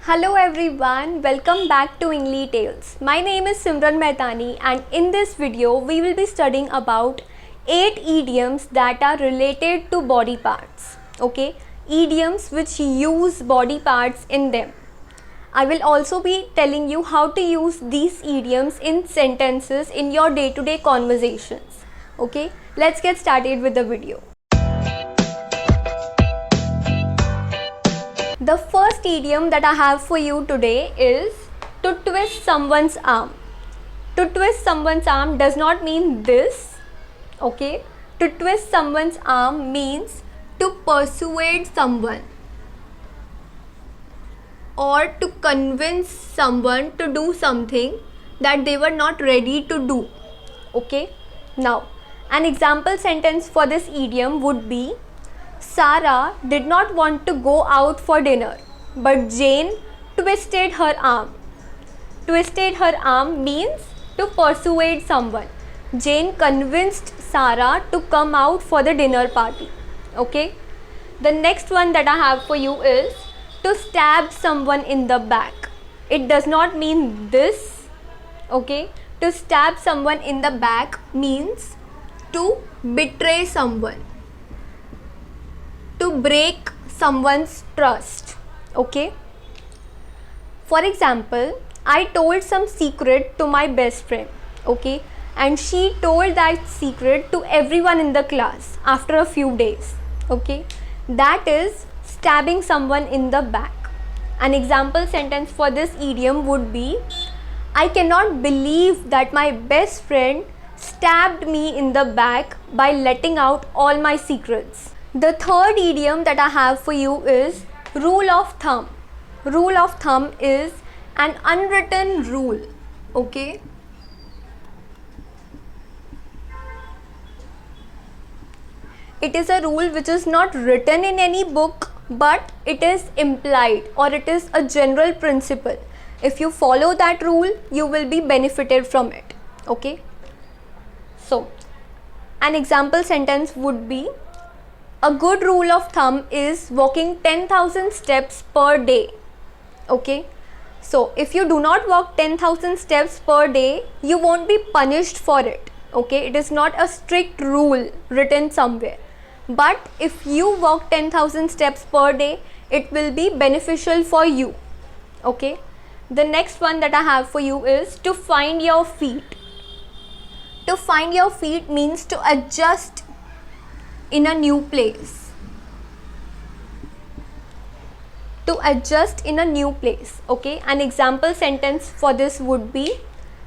Hello everyone, welcome back to Ingli Tales. My name is Simran Mehtani and in this video we will be studying about 8 idioms that are related to body parts. Okay, idioms which use body parts in them. I will also be telling you how to use these idioms in sentences in your day-to-day conversations. Okay, let's get started with the video. The first idiom that I have for you today is to twist someone's arm. To twist someone's arm does not mean this, okay? To twist someone's arm means to persuade someone or to convince someone to do something that they were not ready to do, okay? Now, an example sentence for this idiom would be, Sarah did not want to go out for dinner, but Jane twisted her arm. Twisted her arm means to persuade someone. Jane convinced Sarah to come out for the dinner party. Okay? The next one that I have for you is to stab someone in the back. It does not mean this. Okay? To stab someone in the back means to betray someone, to break someone's trust. Okay? For example, I told some secret to my best friend, okay, and she told that secret to everyone in the class after a few days. Okay? That is stabbing someone in the back. An example sentence for this idiom would be, I cannot believe that my best friend stabbed me in the back by letting out all my secrets. The third idiom that I have for you is rule of thumb. Rule of thumb is an unwritten rule, okay? It is a rule which is not written in any book, but it is implied or it is a general principle. If you follow that rule, you will be benefited from it, okay? So, an example sentence would be, a good rule of thumb is walking 10,000 steps per day. Okay? So, if you do not walk 10,000 steps per day, you won't be punished for it. Okay? It is not a strict rule written somewhere. But if you walk 10,000 steps per day, it will be beneficial for you. Okay? The next one that I have for you is to find your feet. To find your feet means to adjust in a new place. To adjust in a new place. Okay, an example sentence for this would be,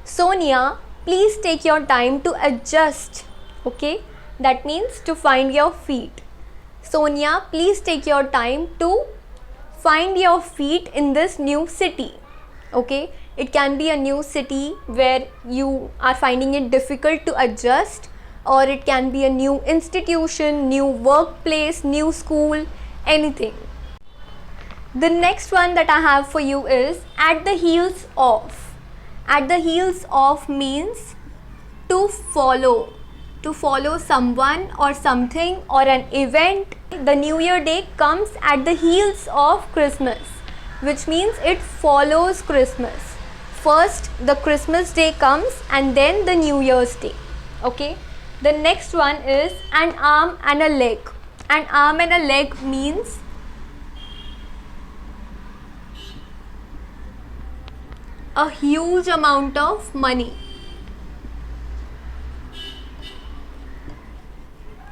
Sonia, please take your time to adjust. Okay, that means to find your feet. Sonia, please take your time to find your feet in this new city. Okay, it can be a new city where you are finding it difficult to adjust, or it can be a new institution, new workplace, new school, anything. The next one that I have for you is at the heels of. At the heels of means to follow. To follow someone or something or an event. The New Year Day comes at the heels of Christmas, which means it follows Christmas. First the Christmas day comes and then the New Year's Day. Okay? The next one is an arm and a leg. An arm and a leg means a huge amount of money.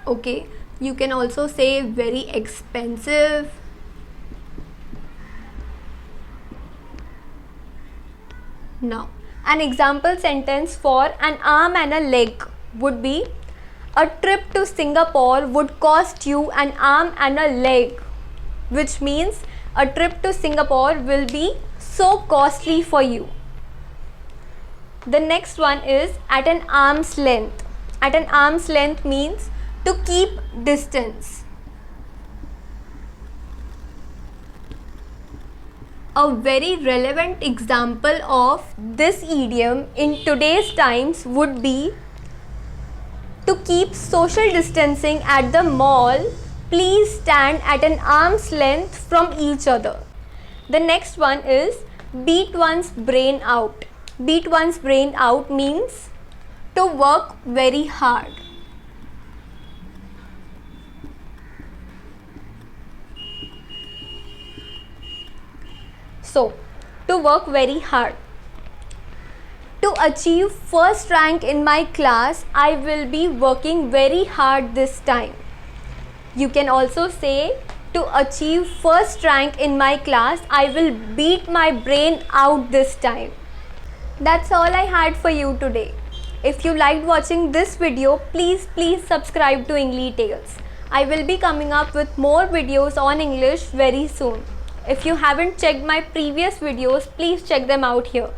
Okay, you can also say very expensive. Now, an example sentence for an arm and a leg would be, a trip to Singapore would cost you an arm and a leg, which means a trip to Singapore will be so costly for you. The next one is at an arm's length. At an arm's length means to keep distance. A very relevant example of this idiom in today's times would be, to keep social distancing at the mall, please stand at an arm's length from each other. The next one is beat one's brain out. Beat one's brain out means to work very hard. So, to work very hard. To achieve first rank in my class, I will be working very hard this time. You can also say, to achieve first rank in my class, I will beat my brain out this time. That's all I had for you today. If you liked watching this video, please subscribe to English Tales. I will be coming up with more videos on English very soon. If you haven't checked my previous videos, please check them out here.